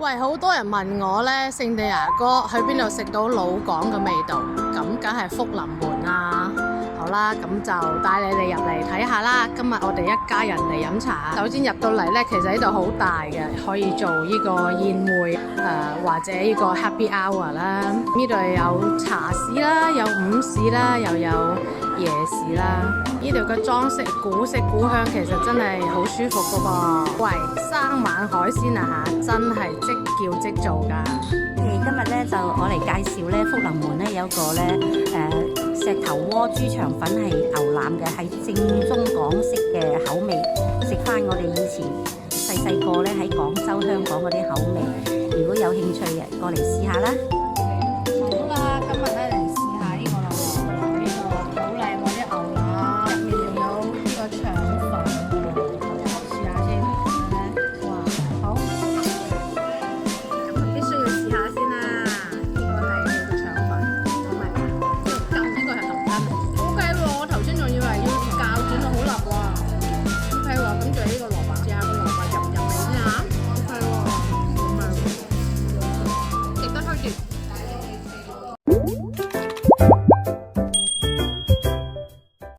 喂，好多人問我呢，聖地牙哥去邊度食到老港嘅味道？咁梗係福臨門啦。好啦，咁就帶你哋入嚟睇下啦。今日我哋一家人嚟飲茶。首先入到嚟呢，其實呢度好大嘅，可以做呢個宴會或者呢個 happy hour 啦。呢度有茶市啦，有午市啦，又有夜市啦。呢度嘅裝飾古色古香，其實真係好舒服噶噃。喂，生猛海鮮啊嚇，真係即叫即做㗎。今日咧就我嚟介紹咧福臨門咧有個咧石頭鍋豬腸粉係牛腩嘅，係正宗港式嘅口味，食翻我哋以前細個咧喺廣州香港嗰啲口味。如果有興趣嘅，過嚟試下啦。好啦，今日咧嚟試下呢個咯喎，呢個好靚喎啲牛腩，入面仲有呢個腸粉喎，試下先。哇，好，咁必須要試下先啦。呢個係腸粉，唔係呢個係豆筋。OK 喎，我頭先仲以為要較剪到好立喎。OK 喎，咁仲有呢個蘿蔔，試下個蘿蔔入味先嚇。OK 喎，咁係，值得推薦。